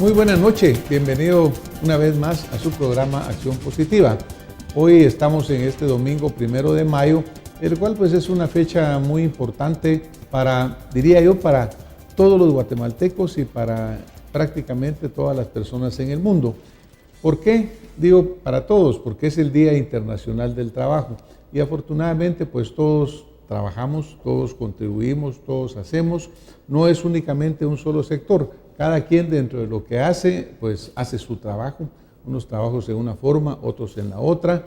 Muy buenas noches, bienvenido una vez más a su programa Acción Positiva. Hoy estamos en este domingo 1 de mayo, el cual pues es una fecha muy importante para, diría yo, para todos los guatemaltecos y para prácticamente todas las personas en el mundo. ¿Por qué? Digo para todos, porque es el Día Internacional del Trabajo y afortunadamente pues todos trabajamos, todos contribuimos, todos hacemos, no es únicamente un solo sector, cada quien dentro de lo que hace, pues hace su trabajo, unos trabajos en una forma, otros en la otra.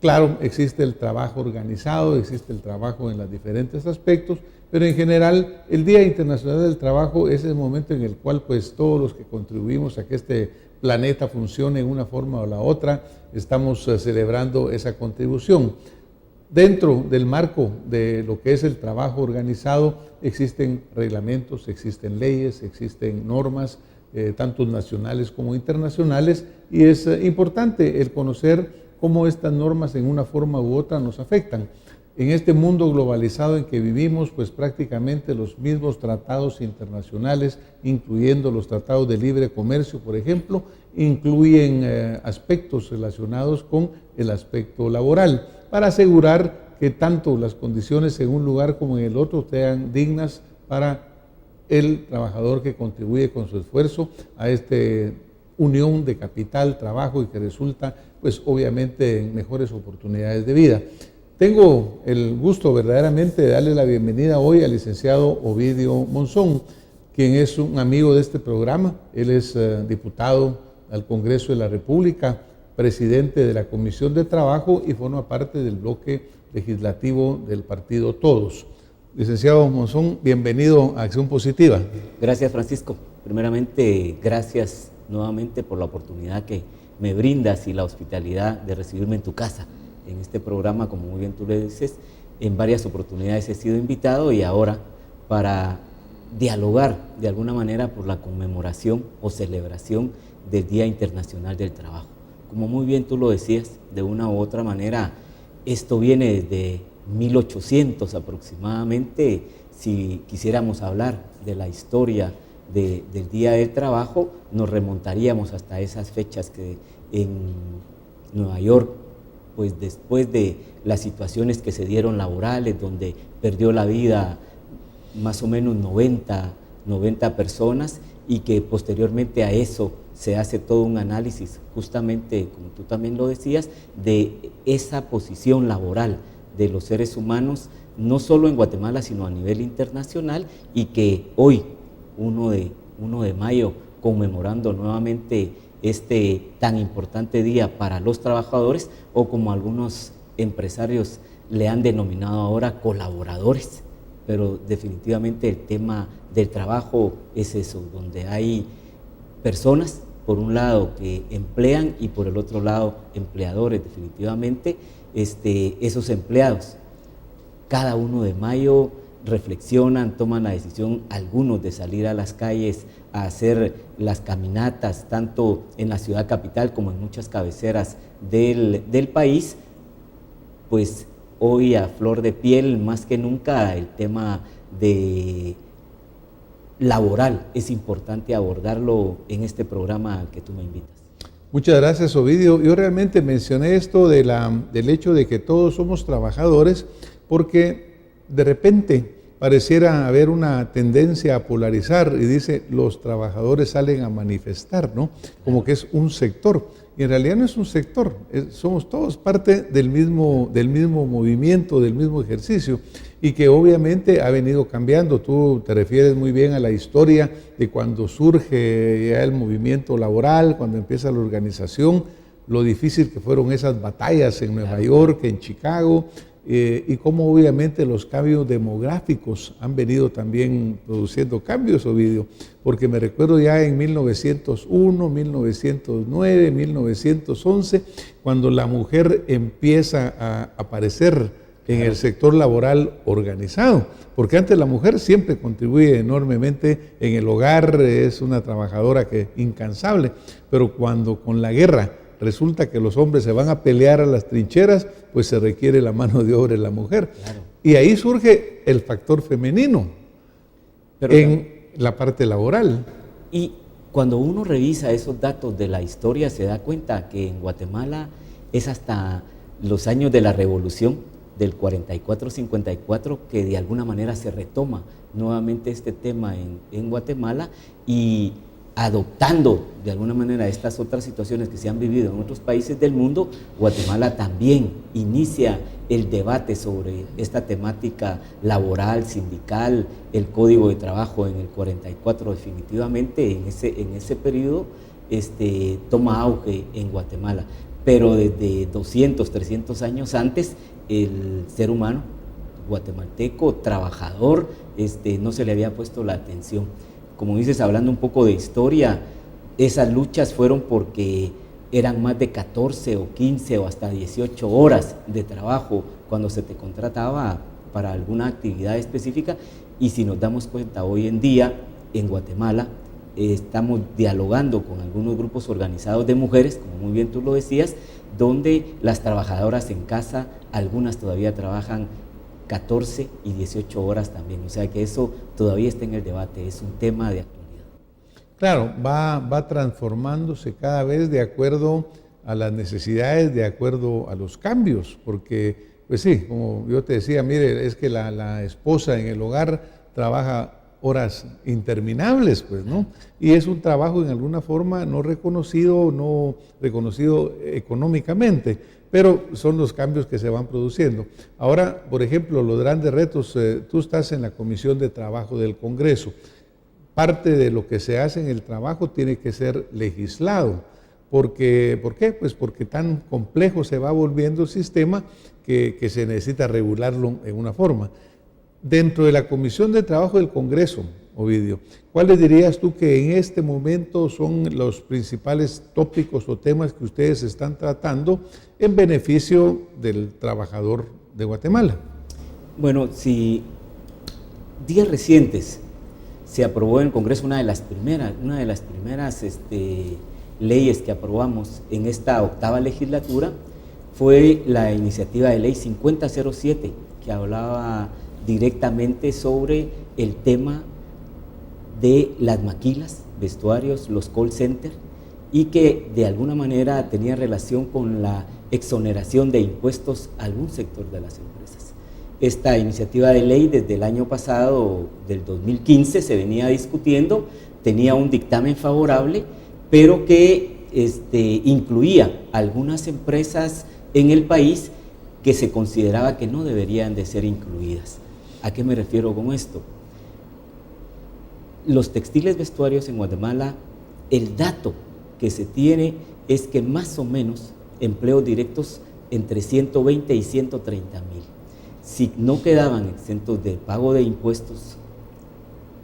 Claro, existe el trabajo organizado, existe el trabajo en los diferentes aspectos, pero en general el Día Internacional del Trabajo es el momento en el cual pues todos los que contribuimos a que este planeta funcione en una forma o la otra, estamos celebrando esa contribución. Dentro del marco de lo que es el trabajo organizado existen reglamentos, existen leyes, existen normas, tanto nacionales como internacionales, y es importante el conocer cómo estas normas en una forma u otra nos afectan. En este mundo globalizado en que vivimos, pues prácticamente los mismos tratados internacionales, incluyendo los tratados de libre comercio, por ejemplo, incluyen aspectos relacionados con el aspecto laboral, para asegurar que tanto las condiciones en un lugar como en el otro sean dignas para el trabajador que contribuye con su esfuerzo a esta unión de capital, trabajo y que resulta pues obviamente en mejores oportunidades de vida. Tengo el gusto verdaderamente de darle la bienvenida hoy al licenciado Ovidio Monzón, quien es un amigo de este programa. Él es diputado al Congreso de la República, presidente de la Comisión de Trabajo y forma parte del bloque legislativo del partido Todos. Licenciado Monzón, bienvenido a Acción Positiva. Gracias, Francisco. Primeramente, gracias nuevamente por la oportunidad que me brindas y la hospitalidad de recibirme en tu casa. En este programa, como muy bien tú le dices, en varias oportunidades he sido invitado y ahora para dialogar de alguna manera por la conmemoración o celebración del Día Internacional del Trabajo. Como muy bien tú lo decías, de una u otra manera, esto viene desde 1800 aproximadamente. Si quisiéramos hablar de la historia del Día del Trabajo, nos remontaríamos hasta esas fechas que en Nueva York, pues después de las situaciones que se dieron laborales, donde perdió la vida más o menos 90 personas, y que posteriormente a eso se hace todo un análisis, justamente como tú también lo decías, de esa posición laboral de los seres humanos, no solo en Guatemala, sino a nivel internacional, y que hoy, 1 de mayo, conmemorando nuevamente este tan importante día para los trabajadores, o como algunos empresarios le han denominado ahora, colaboradores. Pero definitivamente el tema del trabajo es eso, donde hay personas, por un lado, que emplean y por el otro lado, empleadores. Definitivamente, esos empleados, cada 1 de mayo reflexionan, toman la decisión, algunos, de salir a las calles a hacer las caminatas, tanto en la ciudad capital como en muchas cabeceras del país. Pues hoy a flor de piel, más que nunca, el tema laboral es importante abordarlo en este programa al que tú me invitas. Muchas gracias, Ovidio. Yo realmente mencioné esto del hecho de que todos somos trabajadores, porque de repente pareciera haber una tendencia a polarizar y dice los trabajadores salen a manifestar, ¿no? Como que es un sector. Y en realidad no es un sector, somos todos parte del mismo movimiento, del mismo ejercicio, y que obviamente ha venido cambiando. Tú te refieres muy bien a la historia de cuando surge ya el movimiento laboral, cuando empieza la organización, lo difícil que fueron esas batallas en Nueva York, en Chicago, y cómo obviamente los cambios demográficos han venido también produciendo cambios, Ovidio, porque me recuerdo ya en 1901, 1909, 1911, cuando la mujer empieza a aparecer en el sector laboral organizado, porque antes la mujer siempre contribuye enormemente en el hogar, es una trabajadora incansable, pero cuando con la guerra resulta que los hombres se van a pelear a las trincheras, pues se requiere la mano de obra de la mujer. Claro. Y ahí surge el factor femenino en la parte laboral. Y Cuando uno revisa esos datos de la historia se da cuenta que en Guatemala es hasta los años de la revolución del 44-54 que de alguna manera se retoma nuevamente este tema en Guatemala, y adoptando de alguna manera estas otras situaciones que se han vivido en otros países del mundo, Guatemala también inicia el debate sobre esta temática laboral, sindical, el Código de Trabajo en el 44 definitivamente en ese periodo toma auge en Guatemala. Pero desde 200, 300 años antes, el ser humano guatemalteco, trabajador, no se le había puesto la atención. Como dices, hablando un poco de historia, esas luchas fueron porque eran más de 14 o 15 o hasta 18 horas de trabajo cuando se te contrataba para alguna actividad específica, y si nos damos cuenta hoy en día en Guatemala, estamos dialogando con algunos grupos organizados de mujeres, como muy bien tú lo decías, donde las trabajadoras en casa, algunas todavía trabajan 14 y 18 horas también, o sea que eso todavía está en el debate, es un tema de actualidad. Claro, va transformándose cada vez de acuerdo a las necesidades, de acuerdo a los cambios, porque, pues sí, como yo te decía, mire, es que la esposa en el hogar trabaja horas interminables, pues, ¿no? Y es un trabajo en alguna forma no reconocido económicamente, pero son los cambios que se van produciendo. Ahora, por ejemplo, los grandes retos, tú estás en la Comisión de Trabajo del Congreso. Parte de lo que se hace en el trabajo tiene que ser legislado. ¿Por qué? Pues porque tan complejo se va volviendo el sistema que se necesita regularlo en una forma. Dentro de la Comisión de Trabajo del Congreso, Ovidio, ¿cuáles dirías tú que en este momento son los principales tópicos o temas que ustedes están tratando en beneficio del trabajador de Guatemala? Bueno, si días recientes se aprobó en el Congreso una de las primeras leyes que aprobamos en esta octava legislatura, fue la iniciativa de ley 5007, que hablaba directamente sobre el tema de las maquilas, vestuarios, los call centers, y que de alguna manera tenía relación con la exoneración de impuestos a algún sector de las empresas. Esta iniciativa de ley desde el año pasado, del 2015, se venía discutiendo, tenía un dictamen favorable, pero que incluía algunas empresas en el país que se consideraba que no deberían de ser incluidas. ¿A qué me refiero con esto? Los textiles vestuarios en Guatemala, el dato que se tiene es que más o menos empleos directos entre 120 y 130 mil. Si no quedaban exentos de pago de impuestos,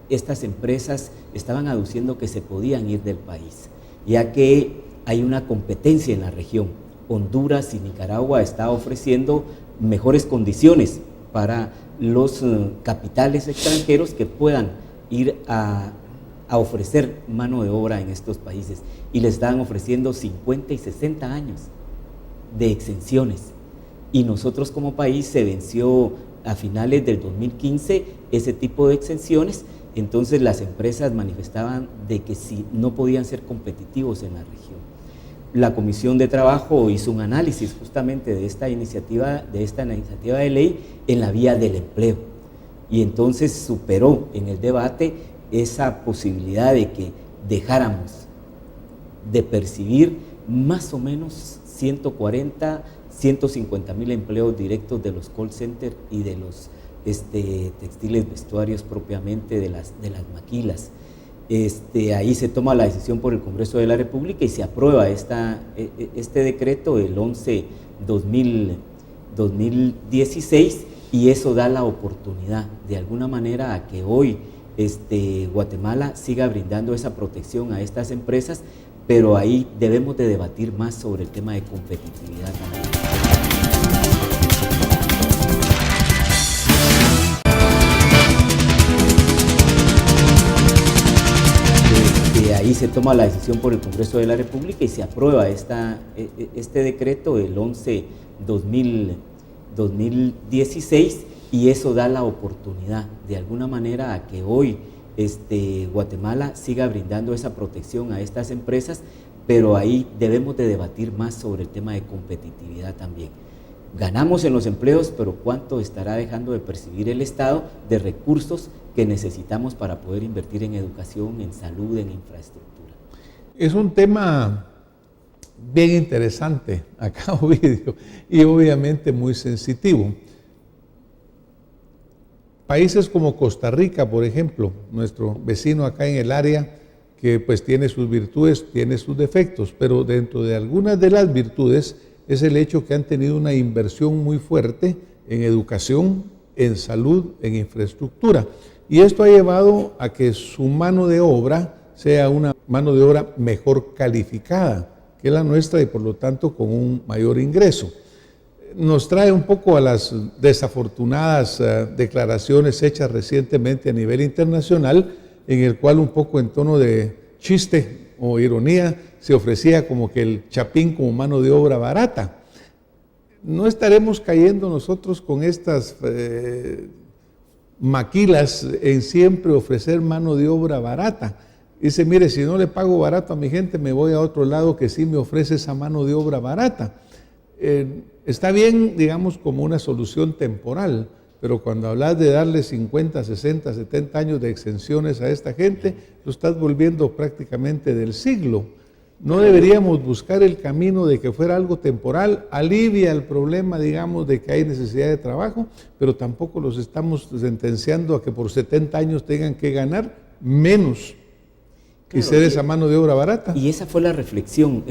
estas empresas estaban aduciendo que se podían ir del país, ya que hay una competencia en la región. Honduras y Nicaragua están ofreciendo mejores condiciones para los capitales extranjeros que puedan ir a ofrecer mano de obra en estos países, y les están ofreciendo 50 y 60 años de exenciones, y nosotros como país se venció a finales del 2015 ese tipo de exenciones. Entonces las empresas manifestaban de que si no podían ser competitivos en la región. La Comisión de Trabajo hizo un análisis justamente de esta iniciativa de ley en la vía del empleo, y entonces superó en el debate esa posibilidad de que dejáramos de percibir más o menos 140, 150 mil empleos directos de los call centers y de los textiles vestuarios propiamente de las maquilas. Ahí se toma la decisión por el Congreso de la República y se aprueba este decreto, el 11-2016, y eso da la oportunidad de alguna manera a que hoy Guatemala siga brindando esa protección a estas empresas, pero ahí debemos de debatir más sobre el tema de competitividad también. Ahí se toma la decisión por el Congreso de la República y se aprueba este decreto, el 11-2016, y eso da la oportunidad de alguna manera a que hoy Guatemala siga brindando esa protección a estas empresas, pero ahí debemos de debatir más sobre el tema de competitividad también. Ganamos en los empleos, pero ¿cuánto estará dejando de percibir el Estado de recursos que necesitamos para poder invertir en educación, en salud, en infraestructura? Es un tema bien interesante acá, Ovidio, y obviamente muy sensitivo. Países como Costa Rica, por ejemplo, nuestro vecino acá en el área, que pues tiene sus virtudes, tiene sus defectos, pero dentro de algunas de las virtudes es el hecho que han tenido una inversión muy fuerte en educación, en salud, en infraestructura. Y esto ha llevado a que su mano de obra sea una mano de obra mejor calificada que la nuestra y por lo tanto con un mayor ingreso. Nos trae un poco a las desafortunadas declaraciones hechas recientemente a nivel internacional, en el cual un poco en tono de chiste o ironía se ofrecía como que el chapín como mano de obra barata. No estaremos cayendo nosotros con estas maquilas en siempre ofrecer mano de obra barata. Dice, mire, si no le pago barato a mi gente, me voy a otro lado que sí me ofrece esa mano de obra barata. Está bien, digamos, como una solución temporal, pero cuando hablas de darle 50, 60, 70 años de exenciones a esta gente, lo estás volviendo prácticamente del siglo. No deberíamos buscar el camino de que fuera algo temporal, alivia el problema, digamos, de que hay necesidad de trabajo, pero tampoco los estamos sentenciando a que por 70 años tengan que ganar menos y ser esa mano de obra barata. Y esa fue la reflexión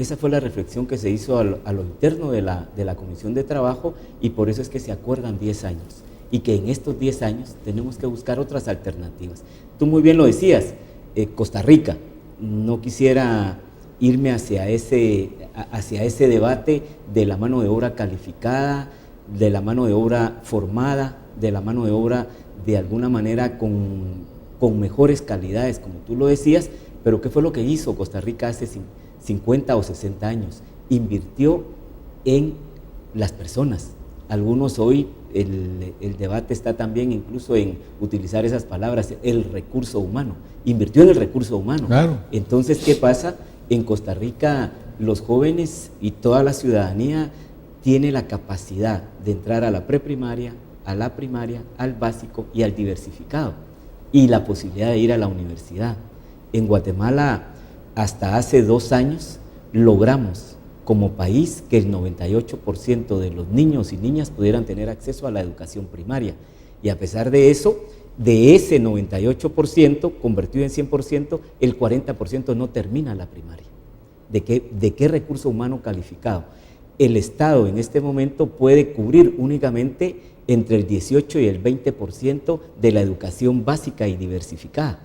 que se hizo a lo interno de la Comisión de Trabajo, y por eso es que se acuerdan 10 años, y que en estos 10 años tenemos que buscar otras alternativas. Tú muy bien lo decías, Costa Rica, no quisiera irme hacia ese debate de la mano de obra calificada, de la mano de obra formada, de la mano de obra de alguna manera con mejores calidades, como tú lo decías, pero ¿qué fue lo que hizo Costa Rica hace 50 o 60 años? Invirtió en las personas. Algunos hoy, el debate está también incluso en utilizar esas palabras, el recurso humano. Invirtió en el recurso humano. Claro. Entonces, ¿qué pasa? En Costa Rica, los jóvenes y toda la ciudadanía tiene la capacidad de entrar a la preprimaria, a la primaria, al básico y al diversificado, y la posibilidad de ir a la universidad. En Guatemala, hasta hace 2 años, logramos como país que el 98% de los niños y niñas pudieran tener acceso a la educación primaria. Y a pesar de eso, de ese 98% convertido en 100%, el 40% no termina la primaria. ¿De qué recurso humano calificado? El Estado en este momento puede cubrir únicamente entre el 18 y el 20% de la educación básica y diversificada.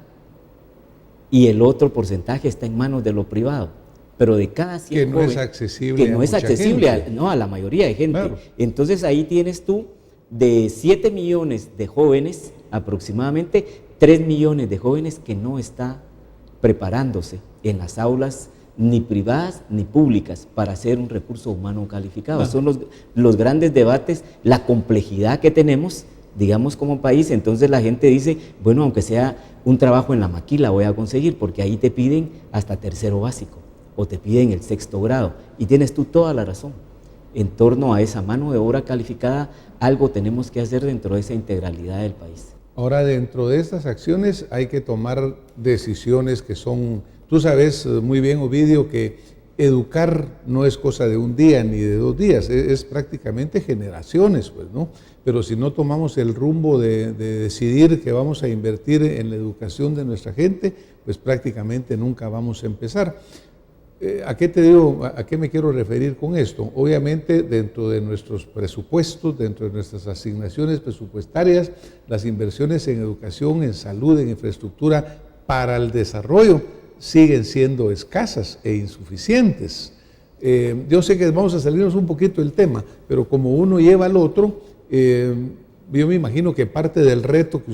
Y el otro porcentaje está en manos de lo privado. Pero de cada 100 que no jóvenes, es accesible, que no es accesible a la mayoría de gente. Claro. Entonces ahí tienes tú de 7 millones de jóvenes, aproximadamente 3 millones de jóvenes que no está preparándose en las aulas ni privadas ni públicas para ser un recurso humano calificado. Ah. Son los grandes debates, la complejidad que tenemos, digamos, como país. Entonces la gente dice, bueno, aunque sea un trabajo en la maquila voy a conseguir, porque ahí te piden hasta tercero básico o te piden el 6º grado, y tienes tú toda la razón. En torno a esa mano de obra calificada, algo tenemos que hacer dentro de esa integralidad del país. Ahora, dentro de estas acciones hay que tomar decisiones que son, tú sabes muy bien, Ovidio, que educar no es cosa de un día ni de 2 días, es prácticamente generaciones, pues, ¿no? Pero si no tomamos el rumbo de decidir que vamos a invertir en la educación de nuestra gente, pues prácticamente nunca vamos a empezar. ¿A qué te digo, a qué me quiero referir con esto? Obviamente, dentro de nuestros presupuestos, dentro de nuestras asignaciones presupuestarias, las inversiones en educación, en salud, en infraestructura para el desarrollo siguen siendo escasas e insuficientes. Yo sé que vamos a salirnos un poquito del tema, pero como uno lleva al otro, yo me imagino que parte del reto que